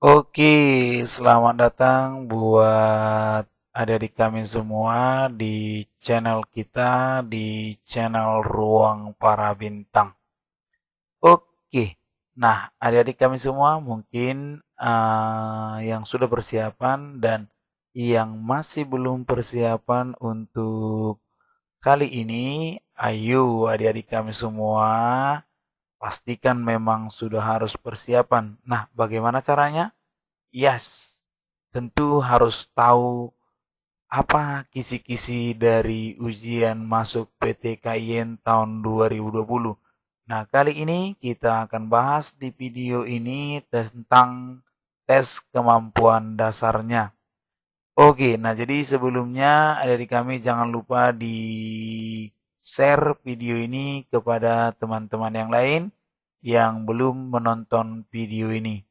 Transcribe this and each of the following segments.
Oke, selamat datang buat adik-adik kami semua di channel kita, di channel Ruang Para Bintang. Oke, nah adik-adik kami semua mungkin yang sudah persiapan dan yang masih belum persiapan untuk kali ini, ayo adik-adik kami semua pastikan memang sudah harus persiapan. Nah, bagaimana caranya? Yes, tentu harus tahu apa kisi-kisi dari ujian masuk PTKIN tahun 2020. Nah, kali ini kita akan bahas di video ini tentang tes kemampuan dasarnya. Oke, nah jadi sebelumnya dari kami jangan lupa di share video ini kepada teman-teman yang lain yang belum menonton video ini.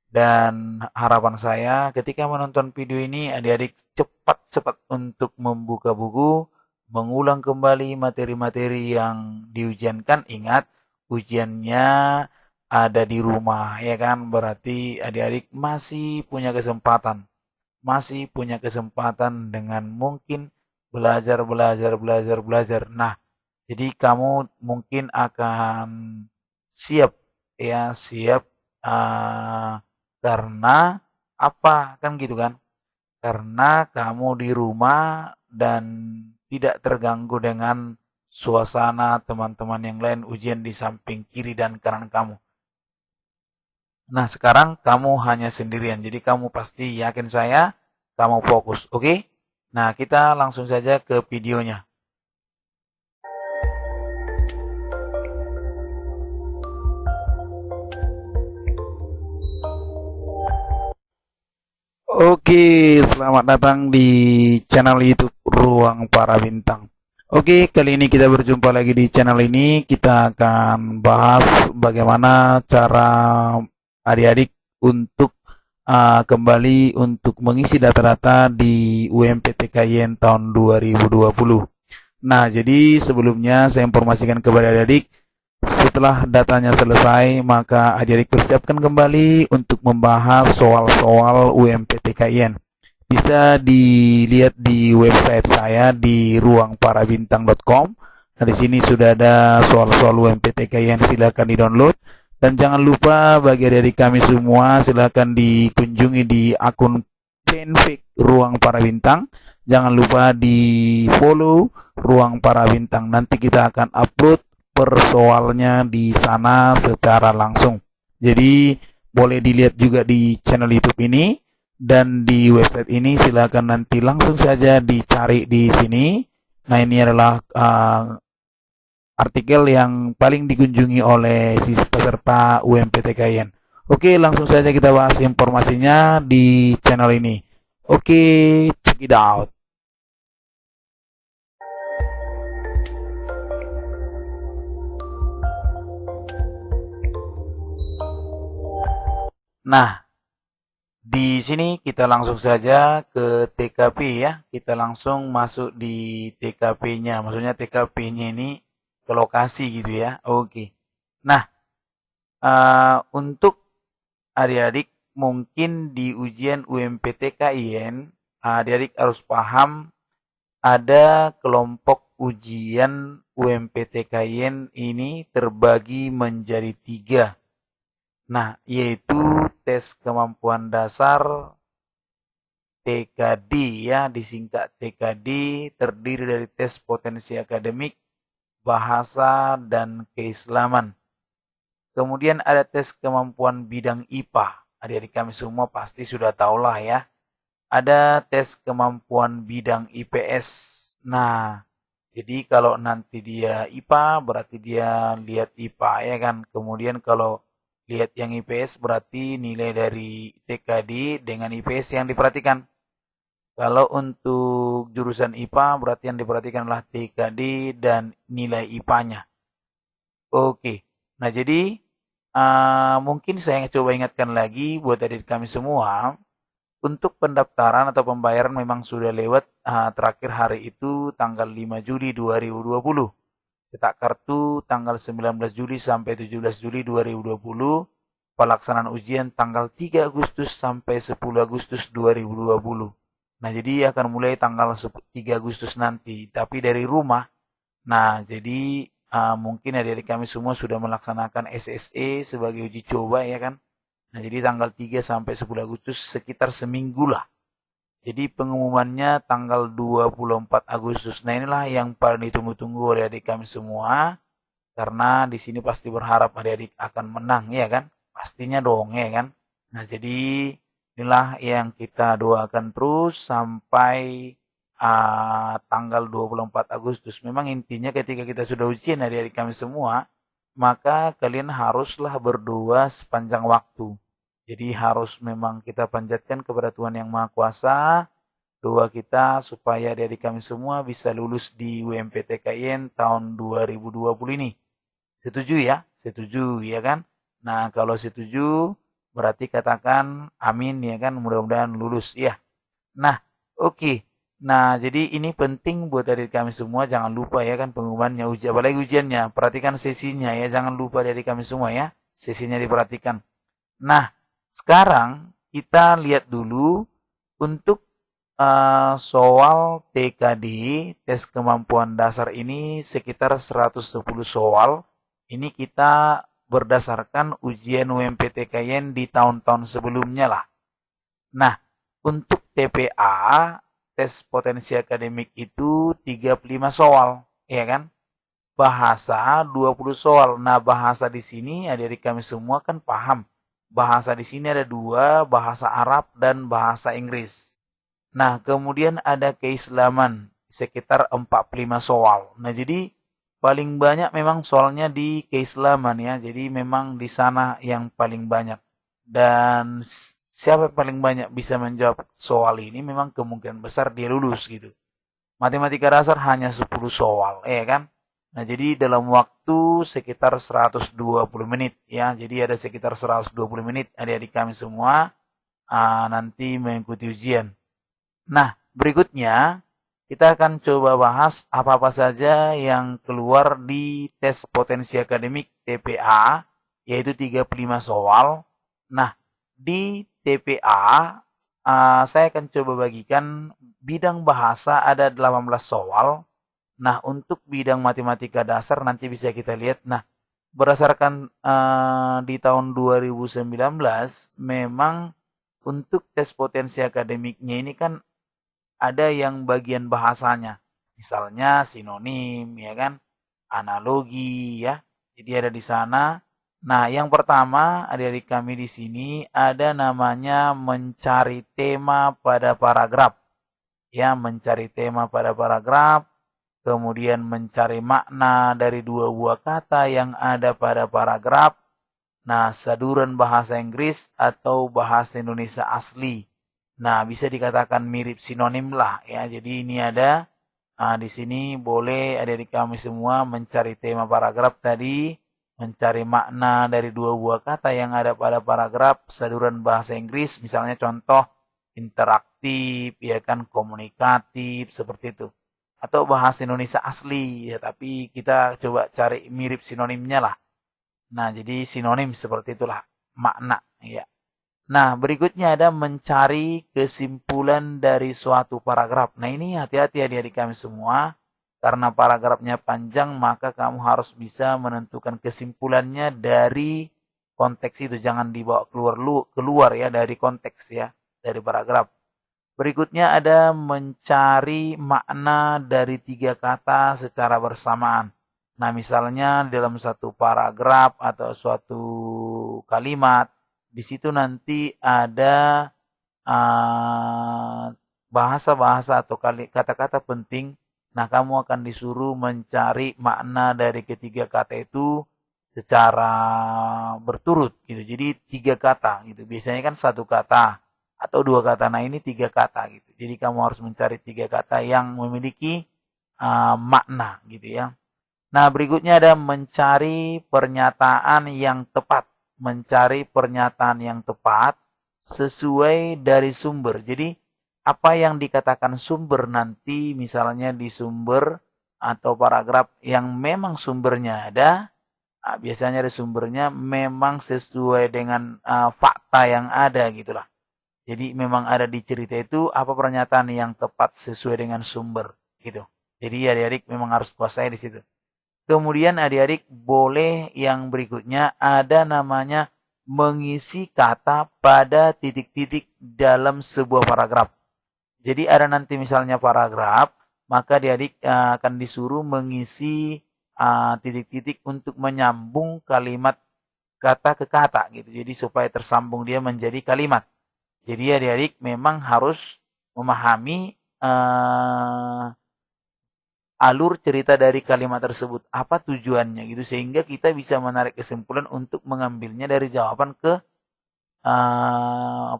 Dan harapan saya ketika menonton video ini adik-adik cepat-cepat untuk membuka buku, mengulang kembali materi-materi yang diujiankan. Ingat, ujiannya ada di rumah, ya kan? Berarti adik-adik masih punya kesempatan dengan mungkin belajar. Nah, jadi kamu mungkin akan siap ya, siap uh, karena apa? Kan gitu kan? Karena kamu di rumah dan tidak terganggu dengan suasana teman-teman yang lain ujian di samping kiri dan kanan kamu. Nah, sekarang kamu hanya sendirian. Jadi kamu pasti yakin saya, kamu fokus. Oke? Nah, kita langsung saja ke videonya. Oke, selamat datang di channel YouTube Ruang Para Bintang. Oke, kali ini kita berjumpa lagi di channel ini. Kita akan bahas bagaimana cara adik-adik untuk kembali untuk mengisi data-data di UMPTKIN tahun 2020. Nah, jadi sebelumnya saya informasikan kepada adik-adik, setelah datanya selesai, maka adik-adik persiapkan kembali untuk membahas soal-soal UMPTKIN. Bisa dilihat di website saya di ruangparabintang.com. Nah, di sini sudah ada soal-soal UMPTKIN, silakan di-download. Dan jangan lupa bagi adik-adik kami semua, silakan dikunjungi di akun fanfic Ruang Para Bintang. Jangan lupa di follow Ruang Para Bintang. Nanti kita akan upload persoalnya di sana secara langsung. Jadi boleh dilihat juga di channel YouTube ini dan di website ini. Silakan nanti langsung saja dicari di sini. Nah, ini adalah artikel yang paling dikunjungi oleh si peserta UMPTKIN. Oke, langsung saja kita bahas informasinya di channel ini. Oke, check it out. Nah, di sini kita langsung saja ke TKP ya. Kita langsung masuk di TKP-nya. Maksudnya TKP-nya ini ke lokasi gitu ya. Oke. Nah, untuk adik-adik mungkin di ujian UMPTKIN, adik-adik harus paham ada kelompok ujian UMPTKIN ini terbagi menjadi 3. Nah, yaitu tes kemampuan dasar TKD ya, disingkat TKD, terdiri dari tes potensi akademik, bahasa, dan keislaman. Kemudian ada tes kemampuan bidang IPA. Adik-adik kami semua pasti sudah tahulah ya. Ada tes kemampuan bidang IPS. Nah, jadi kalau nanti dia IPA berarti dia lihat IPA ya kan. Kemudian kalau lihat yang IPS berarti nilai dari TKD dengan IPS yang diperhatikan. Kalau untuk jurusan IPA berarti yang diperhatikan adalah TKD dan nilai IPA-nya. Oke. Nah, jadi mungkin saya coba ingatkan lagi buat adik kami semua, untuk pendaftaran atau pembayaran memang sudah lewat, terakhir hari itu tanggal 5 Juli 2020. Cetak kartu tanggal 19 Juli sampai 17 Juli 2020. pelaksanaan ujian tanggal 3 Agustus sampai 10 Agustus 2020. Nah, jadi akan mulai tanggal 3 Agustus nanti, tapi dari rumah. Nah, jadi mungkin adik-adik kami semua sudah melaksanakan SSE sebagai uji coba ya kan. Nah, jadi tanggal 3 sampai 10 Agustus sekitar seminggu lah. Jadi pengumumannya tanggal 24 Agustus. Nah, inilah yang paling ditunggu-tunggu oleh adik kami semua. Karena di sini pasti berharap adik-adik akan menang ya kan. Pastinya dong ya kan. Nah, jadi inilah yang kita doakan terus sampai tanggal 24 Agustus. Memang intinya ketika kita sudah ujian adik-adik kami semua, maka kalian haruslah berdoa sepanjang waktu. Jadi harus memang kita panjatkan kepada Tuhan Yang Maha Kuasa, doa kita supaya adik-adik kami semua bisa lulus di UMPTKIN tahun 2020 ini. Setuju ya? Setuju ya kan? Nah, kalau setuju berarti katakan amin ya kan, mudah-mudahan lulus ya. Nah, oke. Nah, jadi ini penting buat adik kami semua, jangan lupa ya kan pengumumannya ujian, apalagi ujiannya, perhatikan sesinya ya, jangan lupa adik kami semua ya, sesinya diperhatikan. Nah, sekarang kita lihat dulu untuk soal TKD, tes kemampuan dasar ini sekitar 110 soal. Ini kita berdasarkan ujian UMPTKIN di tahun-tahun sebelumnya lah. Nah, untuk TPA, tes potensi akademik itu 35 soal, ya kan? Bahasa 20 soal. Nah, bahasa di sini adik-adik kami semua kan paham. Bahasa di sini ada dua, bahasa Arab dan bahasa Inggris. Nah, kemudian ada keislaman sekitar 45 soal. Nah, jadi paling banyak memang soalnya di keislaman ya. Jadi memang di sana yang paling banyak. Dan siapa yang paling banyak bisa menjawab soal ini memang kemungkinan besar dia lulus gitu. Matematika dasar hanya 10 soal, ya kan? Nah, jadi dalam waktu sekitar 120 menit ya. Jadi ada sekitar 120 menit adik-adik kami semua nanti mengikuti ujian. Nah, berikutnya kita akan coba bahas apa-apa saja yang keluar di tes potensi akademik TPA, yaitu 35 soal. Nah, di TPA saya akan coba bagikan bidang bahasa ada 18 soal. Nah, untuk bidang matematika dasar nanti bisa kita lihat. Nah, berdasarkan di tahun 2019 memang untuk tes potensi akademiknya ini kan ada yang bagian bahasanya. Misalnya sinonim ya kan, analogi ya. Jadi ada di sana. Nah, yang pertama adik-adik kami di sini ada namanya mencari tema pada paragraf. Ya, mencari tema pada paragraf, kemudian mencari makna dari dua buah kata yang ada pada paragraf. Nah, saduran bahasa Inggris atau bahasa Indonesia asli. Nah, bisa dikatakan mirip sinonim lah ya. Jadi ini ada di sini boleh adik-adik kami semua mencari tema paragraf tadi, mencari makna dari dua buah kata yang ada pada paragraf, saduran bahasa Inggris, misalnya contoh interaktif, ya kan, komunikatif, seperti itu. Atau bahasa Indonesia asli, ya tapi kita coba cari mirip sinonimnya lah. Nah, jadi sinonim seperti itulah makna, ya. Nah, berikutnya ada mencari kesimpulan dari suatu paragraf. Nah, ini hati-hati adik-adik kami semua. Karena paragrafnya panjang, maka kamu harus bisa menentukan kesimpulannya dari konteks itu. Jangan dibawa keluar ya dari konteks ya, dari paragraf. Berikutnya ada mencari makna dari 3 kata secara bersamaan. Nah, misalnya dalam satu paragraf atau suatu kalimat, di situ nanti ada bahasa-bahasa atau kata-kata penting. Nah, kamu akan disuruh mencari makna dari ketiga kata itu secara berturut gitu. Jadi 3 kata gitu. Biasanya kan satu kata atau 2 kata. Nah, ini 3 kata gitu. Jadi kamu harus mencari 3 kata yang memiliki makna gitu ya. Nah, berikutnya ada mencari pernyataan yang tepat. Mencari pernyataan yang tepat sesuai dari sumber. Jadi, apa yang dikatakan sumber nanti, misalnya di sumber atau paragraf yang memang sumbernya ada, Biasanya ada sumbernya memang sesuai dengan fakta yang ada gitulah. Jadi memang ada di cerita itu apa pernyataan yang tepat sesuai dengan sumber gitu. Jadi adik-adik memang harus kuasai di situ. Kemudian adik-adik boleh yang berikutnya ada namanya mengisi kata pada titik-titik dalam sebuah paragraf. Jadi ada nanti misalnya paragraf, maka adik-adik akan disuruh mengisi titik-titik untuk menyambung kalimat kata ke kata gitu. Jadi supaya tersambung dia menjadi kalimat. Jadi adik-adik memang harus memahami alur cerita dari kalimat tersebut, apa tujuannya gitu sehingga kita bisa menarik kesimpulan untuk mengambilnya dari jawaban ke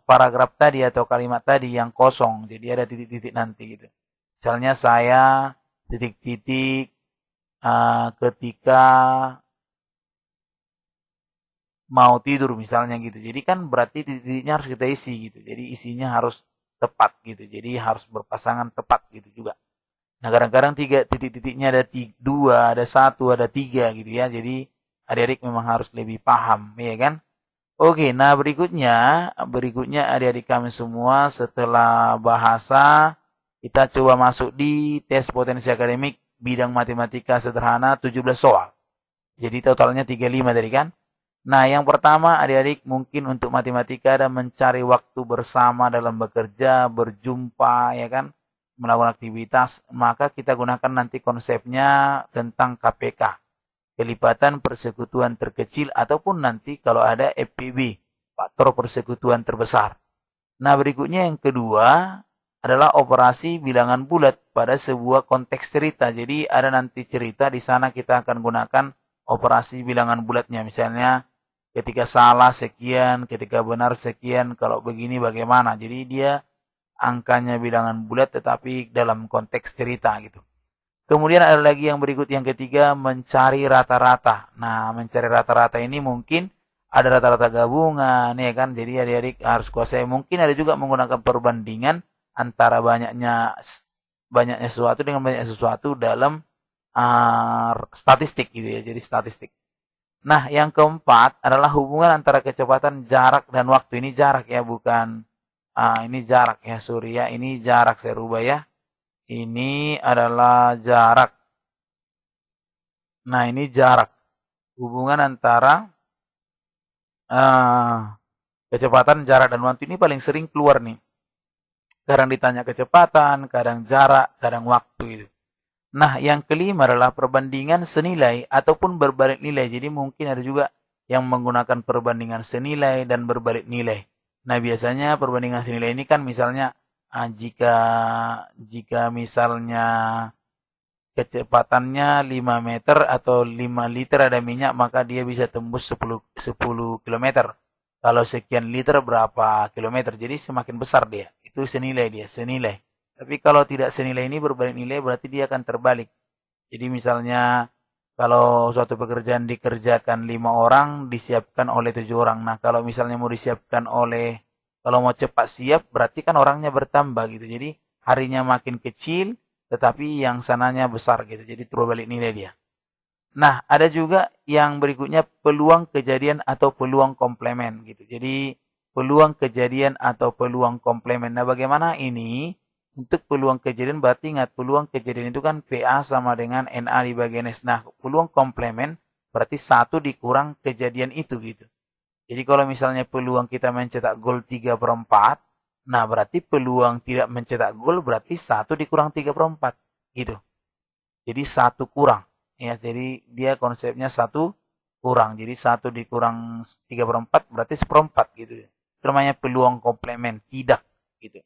paragraf tadi atau kalimat tadi yang kosong. Jadi ada titik-titik nanti gitu. Misalnya saya titik-titik ketika mau tidur misalnya gitu. Jadi kan berarti titik-titiknya harus kita isi gitu. Jadi isinya harus tepat gitu. Jadi harus berpasangan tepat gitu juga. Nah kadang-kadang tiga titik-titiknya ada dua, ada satu, ada tiga gitu ya. Jadi adik-adik memang harus lebih paham, ya kan? Oke, nah berikutnya adik-adik kami semua setelah bahasa kita coba masuk di tes potensi akademik bidang matematika sederhana 17 soal. Jadi totalnya 35 tadi kan? Nah, yang pertama adik-adik mungkin untuk matematika dan mencari waktu bersama dalam bekerja, berjumpa, ya kan? Melakukan aktivitas, maka kita gunakan nanti konsepnya tentang KPK. Kelipatan persekutuan terkecil ataupun nanti kalau ada FPB, faktor persekutuan terbesar. Nah, berikutnya yang kedua adalah operasi bilangan bulat pada sebuah konteks cerita. Jadi ada nanti cerita di sana kita akan gunakan operasi bilangan bulatnya. Misalnya ketika salah sekian, ketika benar sekian, kalau begini bagaimana. Jadi dia angkanya bilangan bulat tetapi dalam konteks cerita gitu. Kemudian ada lagi yang berikut yang ketiga mencari rata-rata. Nah, mencari rata-rata ini mungkin ada rata-rata gabungan ya kan. Jadi adik-adik harus kuasai. Mungkin ada juga menggunakan perbandingan antara banyaknya sesuatu dengan banyak sesuatu dalam statistik gitu ya. Jadi statistik. Nah, yang keempat adalah hubungan antara kecepatan jarak dan waktu. Ini jarak ya, bukan ini jarak ya, Surya. Ini jarak saya rubah ya. Ini adalah jarak. Nah, ini jarak. Hubungan antara kecepatan, jarak, dan waktu ini paling sering keluar nih. Kadang ditanya kecepatan, kadang jarak, kadang waktu itu. Nah, yang kelima adalah perbandingan senilai ataupun berbalik nilai. Jadi mungkin ada juga yang menggunakan perbandingan senilai dan berbalik nilai. Nah, biasanya perbandingan senilai ini kan misalnya jika misalnya kecepatannya 5 meter atau 5 liter ada minyak, maka dia bisa tembus 10 kilometer. Kalau sekian liter berapa kilometer, jadi semakin besar dia. Itu senilai dia, senilai. Tapi kalau tidak senilai ini berbalik nilai berarti dia akan terbalik. Jadi misalnya kalau suatu pekerjaan dikerjakan 5 orang, disiapkan oleh 7 orang. Nah kalau misalnya mau disiapkan oleh, kalau mau cepat siap berarti kan orangnya bertambah gitu. Jadi harinya makin kecil, tetapi yang sananya besar gitu. Jadi terbalik nilai dia. Nah, ada juga yang berikutnya peluang kejadian atau peluang komplemen gitu. Jadi peluang kejadian atau peluang komplemen. Nah, bagaimana ini? Untuk peluang kejadian berarti ingat peluang kejadian itu kan PA sama dengan NA dibagi NS. Nah, peluang komplemen berarti 1 dikurang kejadian itu gitu. Jadi kalau misalnya peluang kita mencetak gol 3/4, nah berarti peluang tidak mencetak gol berarti 1 dikurang 3/4 gitu. Jadi 1 kurang. Ya, jadi dia konsepnya 1 kurang. Jadi 1 dikurang 3/4 berarti 1/4 gitu. Itu namanya peluang komplemen, tidak gitu.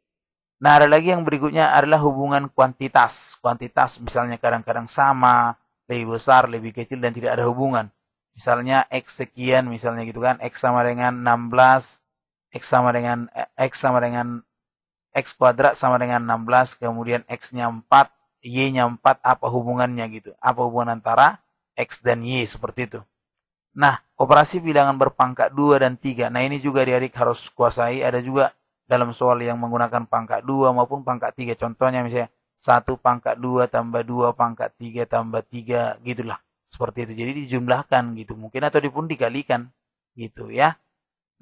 Nah, ada lagi yang berikutnya adalah hubungan kuantitas. Kuantitas misalnya kadang-kadang sama, lebih besar, lebih kecil, dan tidak ada hubungan. Misalnya X sekian, misalnya gitu kan. X sama dengan 16, X sama dengan X kuadrat sama dengan 16, kemudian X-nya 4, Y-nya 4, apa hubungannya gitu. Apa hubungan antara X dan Y, seperti itu. Nah, operasi bilangan berpangkat 2 dan 3. Nah, ini juga adik-adik harus kuasai. Ada juga dalam soal yang menggunakan pangkat 2 maupun pangkat 3. Contohnya misalnya 1 pangkat 2 tambah 2 pangkat 3 tambah 3 gitulah. Seperti itu. Jadi dijumlahkan gitu. Mungkin atau pun dikalikan gitu ya.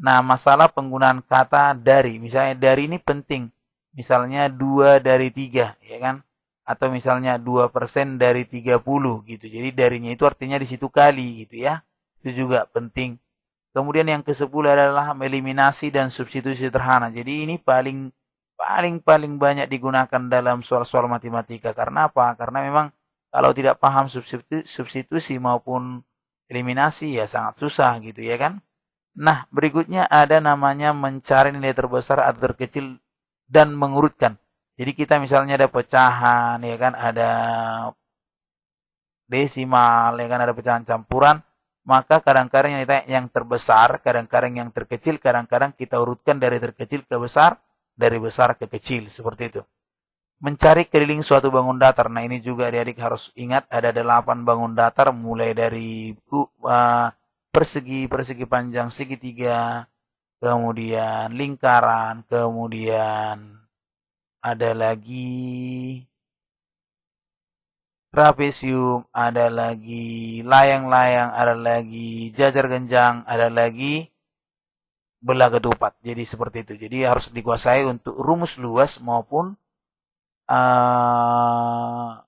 Nah, masalah penggunaan kata dari. Misalnya dari ini penting. Misalnya 2 dari 3, ya kan? Atau misalnya 2% dari 30 gitu. Jadi darinya itu artinya di situ kali gitu ya. Itu juga penting. Kemudian yang ke-10 adalah eliminasi dan substitusi sederhana. Jadi ini paling paling paling banyak digunakan dalam soal-soal matematika. Karena apa? Karena memang kalau tidak paham substitusi maupun eliminasi ya sangat susah gitu ya kan? Nah, berikutnya ada namanya mencari nilai terbesar atau terkecil dan mengurutkan. Jadi kita misalnya ada pecahan, ya kan, ada desimal, ya kan, ada pecahan campuran, maka kadang-kadang yang terbesar, kadang-kadang yang terkecil, kadang-kadang kita urutkan dari terkecil ke besar, dari besar ke kecil, seperti itu. Mencari keliling suatu bangun datar. Nah, ini juga adik-adik harus ingat ada 8 bangun datar mulai dari persegi, persegi panjang segitiga, kemudian lingkaran, kemudian ada lagi trapesium, ada lagi layang-layang, ada lagi jajar genjang, ada lagi belah ketupat. Jadi seperti itu. Jadi harus dikuasai untuk rumus luas maupun uh,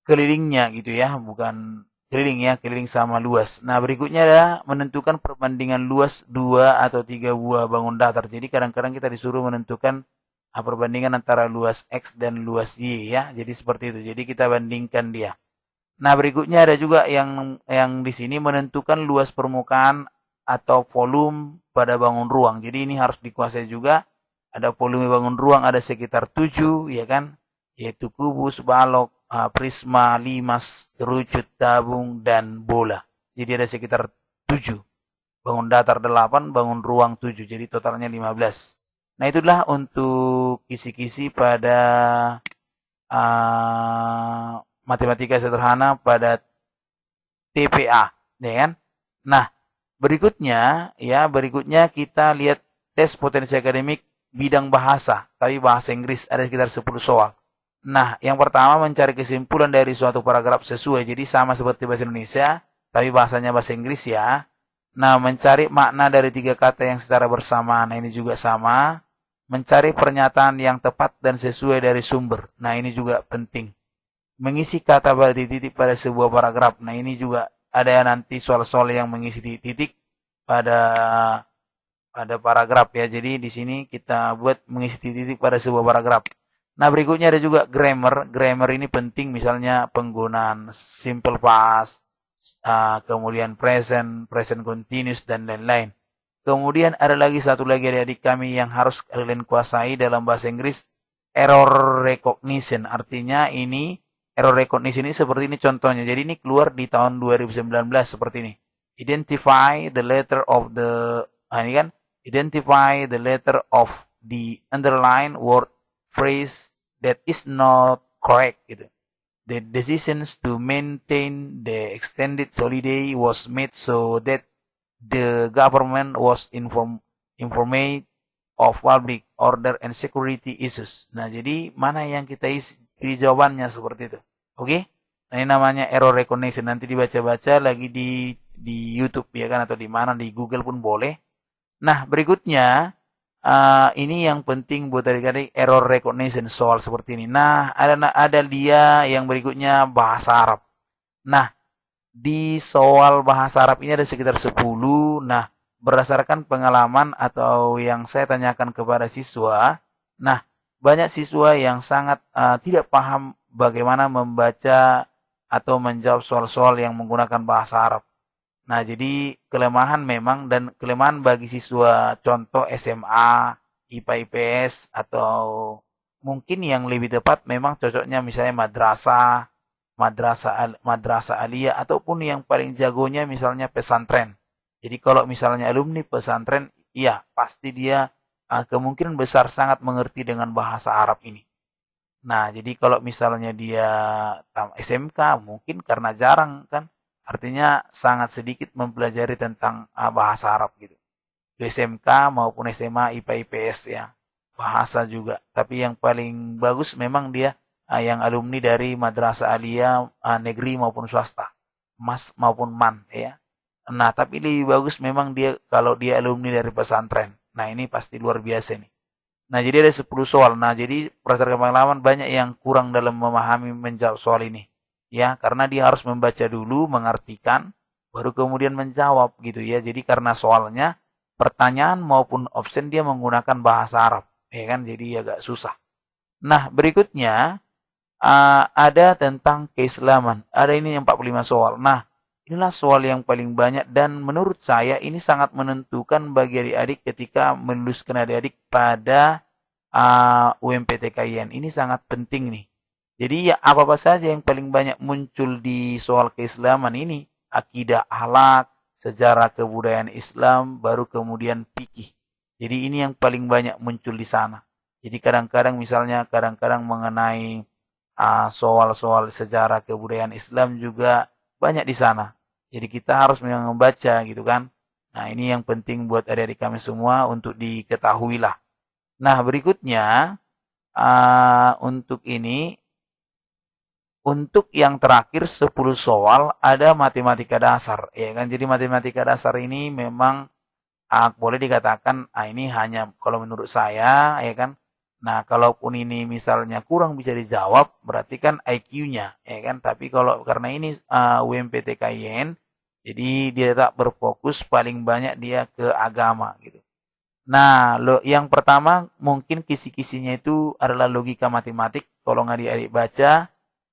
kelilingnya gitu ya, bukan keliling ya, keliling sama luas. Nah, berikutnya adalah menentukan perbandingan luas 2 atau 3 buah bangun datar. Jadi kadang-kadang kita disuruh menentukan perbandingan antara luas X dan luas Y ya. Jadi seperti itu. Jadi kita bandingkan dia. Nah, berikutnya ada juga yang di sini menentukan luas permukaan atau volume pada bangun ruang. Jadi ini harus dikuasai juga. Ada volume bangun ruang ada sekitar 7 ya kan, yaitu kubus, balok, prisma, limas, kerucut, tabung, dan bola. Jadi ada sekitar 7. Bangun datar 8, bangun ruang 7. Jadi totalnya 15. Nah, itulah untuk kisi-kisi pada matematika sederhana pada TPA, ya kan? Nah, berikutnya kita lihat tes potensi akademik bidang bahasa, tapi bahasa Inggris ada sekitar 10 soal. Nah, yang pertama mencari kesimpulan dari suatu paragraf sesuai. Jadi sama seperti bahasa Indonesia, tapi bahasanya bahasa Inggris ya. Nah, mencari makna dari 3 kata yang secara bersamaan. Nah, ini juga sama. Mencari pernyataan yang tepat dan sesuai dari sumber. Nah, ini juga penting. Mengisi kata pada titik pada sebuah paragraf. Nah, ini juga ada nanti soal-soal yang mengisi titik pada paragraf ya. Jadi di sini kita buat mengisi titik pada sebuah paragraf. Nah, berikutnya ada juga grammar. Grammar ini penting, misalnya penggunaan simple past, kemudian present, present continuous, dan lain-lain. Kemudian ada lagi satu lagi adik-adik kami yang harus kalian kuasai dalam bahasa Inggris, error recognition. Artinya ini, error recognition ini seperti ini contohnya. Jadi ini keluar di tahun 2019 seperti ini. Identify the letter of the, ini kan, identify the letter of the underlined word phrase that is not correct gitu. The decisions to maintain the extended holiday was made so that the government was informed of public order and security issues. Nah, jadi mana yang kita isi di jawabannya seperti itu. Oke? Nah, ini namanya error recognition. Nanti dibaca-baca lagi di YouTube ya kan, atau di mana, di Google pun boleh. Nah, berikutnya ini yang penting buat adik-adik, error recognition soal seperti ini. Nah, ada dia yang berikutnya bahasa Arab. Nah, di soal bahasa Arab ini ada sekitar 10. Nah, berdasarkan pengalaman atau yang saya tanyakan kepada siswa, nah, banyak siswa yang sangat tidak paham bagaimana membaca atau menjawab soal-soal yang menggunakan bahasa Arab. Nah, jadi kelemahan memang, dan kelemahan bagi siswa contoh SMA, IPA IPS, atau mungkin yang lebih tepat memang cocoknya misalnya madrasah, madrasah aliyah, ataupun yang paling jagonya misalnya pesantren. Jadi kalau misalnya alumni pesantren, iya pasti dia kemungkinan besar sangat mengerti dengan bahasa Arab ini. Nah, jadi kalau misalnya dia SMK mungkin karena jarang kan, artinya sangat sedikit mempelajari tentang bahasa Arab gitu. Di SMK maupun SMA, IPA, IPS ya. Bahasa juga. Tapi yang paling bagus memang dia yang alumni dari madrasah aliyah negeri maupun swasta, mas maupun man ya. Nah, tapi lebih bagus memang dia kalau dia alumni dari pesantren. Nah, ini pasti luar biasa nih. Nah, jadi ada 10 soal. Nah, jadi berdasarkan pengalaman banyak yang kurang dalam memahami menjawab soal ini. Ya, karena dia harus membaca dulu, mengartikan, baru kemudian menjawab gitu ya. Jadi karena soalnya pertanyaan maupun option dia menggunakan bahasa Arab, ya kan? Jadi agak susah. Nah, berikutnya ada tentang keislaman. Ada ini 45 soal. Nah, inilah soal yang paling banyak dan menurut saya ini sangat menentukan bagi adik-adik ketika meluluskan adik-adik pada UMPTKIN. Ini sangat penting nih. Jadi ya apa-apa saja yang paling banyak muncul di soal keislaman ini, akidah, akhlak, sejarah kebudayaan Islam, baru kemudian fikih. Jadi ini yang paling banyak muncul di sana. Jadi kadang-kadang misalnya kadang-kadang mengenai soal-soal sejarah kebudayaan Islam juga banyak di sana. Jadi kita harus memang membaca gitu kan. Nah, ini yang penting buat adik-adik kami semua untuk diketahui lah. Nah, berikutnya untuk ini, untuk yang terakhir 10 soal ada matematika dasar, ya kan. Jadi matematika dasar ini memang boleh dikatakan ini hanya kalau menurut saya, ya kan. Nah, kalaupun ini misalnya kurang bisa dijawab, berarti kan IQ-nya, ya kan. Tapi kalau karena ini UMPTKIN, jadi dia tak berfokus paling banyak dia ke agama gitu. Nah, yang pertama mungkin kisi-kisinya itu adalah logika matematik. Tolong adik-adik baca.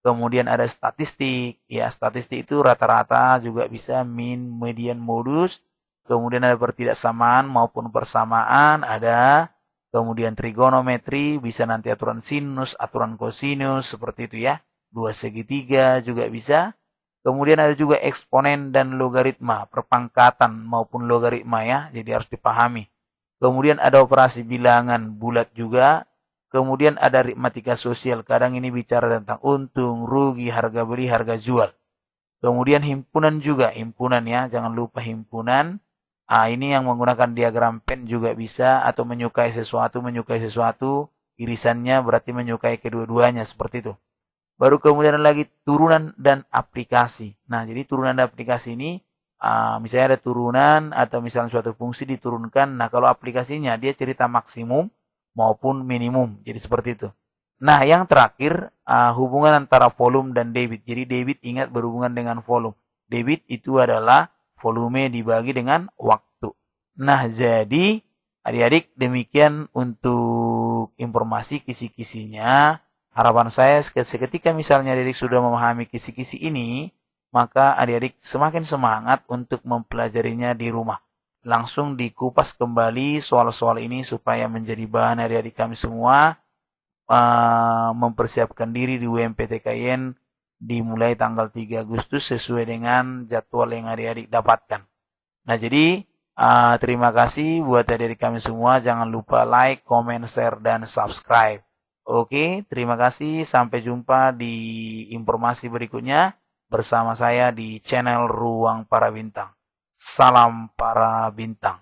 Kemudian ada statistik. Ya, statistik itu rata-rata juga bisa min, median, modus. Kemudian ada pertidaksamaan maupun persamaan. Ada. Kemudian trigonometri, bisa nanti aturan sinus, aturan kosinus, seperti itu ya. Dua segitiga juga bisa. Kemudian ada juga eksponen dan logaritma, perpangkatan maupun logaritma ya. Jadi harus dipahami. Kemudian ada operasi bilangan bulat juga. Kemudian ada aritmatika sosial. Kadang ini bicara tentang untung, rugi, harga beli, harga jual. Kemudian himpunan juga. Himpunan ya, jangan lupa himpunan. Ini yang menggunakan diagram pen juga bisa. Atau menyukai sesuatu. Irisannya berarti menyukai kedua-duanya, seperti itu. Baru kemudian lagi turunan dan aplikasi. Nah, jadi turunan dan aplikasi ini misalnya ada turunan atau misalnya suatu fungsi diturunkan. Nah, kalau aplikasinya dia cerita maksimum maupun minimum. Jadi seperti itu. Nah, yang terakhir hubungan antara volume dan debit. Jadi debit ingat berhubungan dengan volume. Debit itu adalah volume dibagi dengan waktu. Nah, jadi adik-adik demikian untuk informasi kisi-kisinya. Harapan saya seketika misalnya adik sudah memahami kisi-kisi ini, maka adik-adik semakin semangat untuk mempelajarinya di rumah. Langsung dikupas kembali soal-soal ini supaya menjadi bahan adik-adik kami semua mempersiapkan diri di UMPTKIN dimulai tanggal 3 Agustus sesuai dengan jadwal yang adik-adik dapatkan. Nah, jadi terima kasih buat adik-adik kami semua. Jangan lupa like, comment, share, dan subscribe. Oke, terima kasih. Sampai jumpa di informasi berikutnya bersama saya di channel Ruang Para Bintang. Salam para bintang.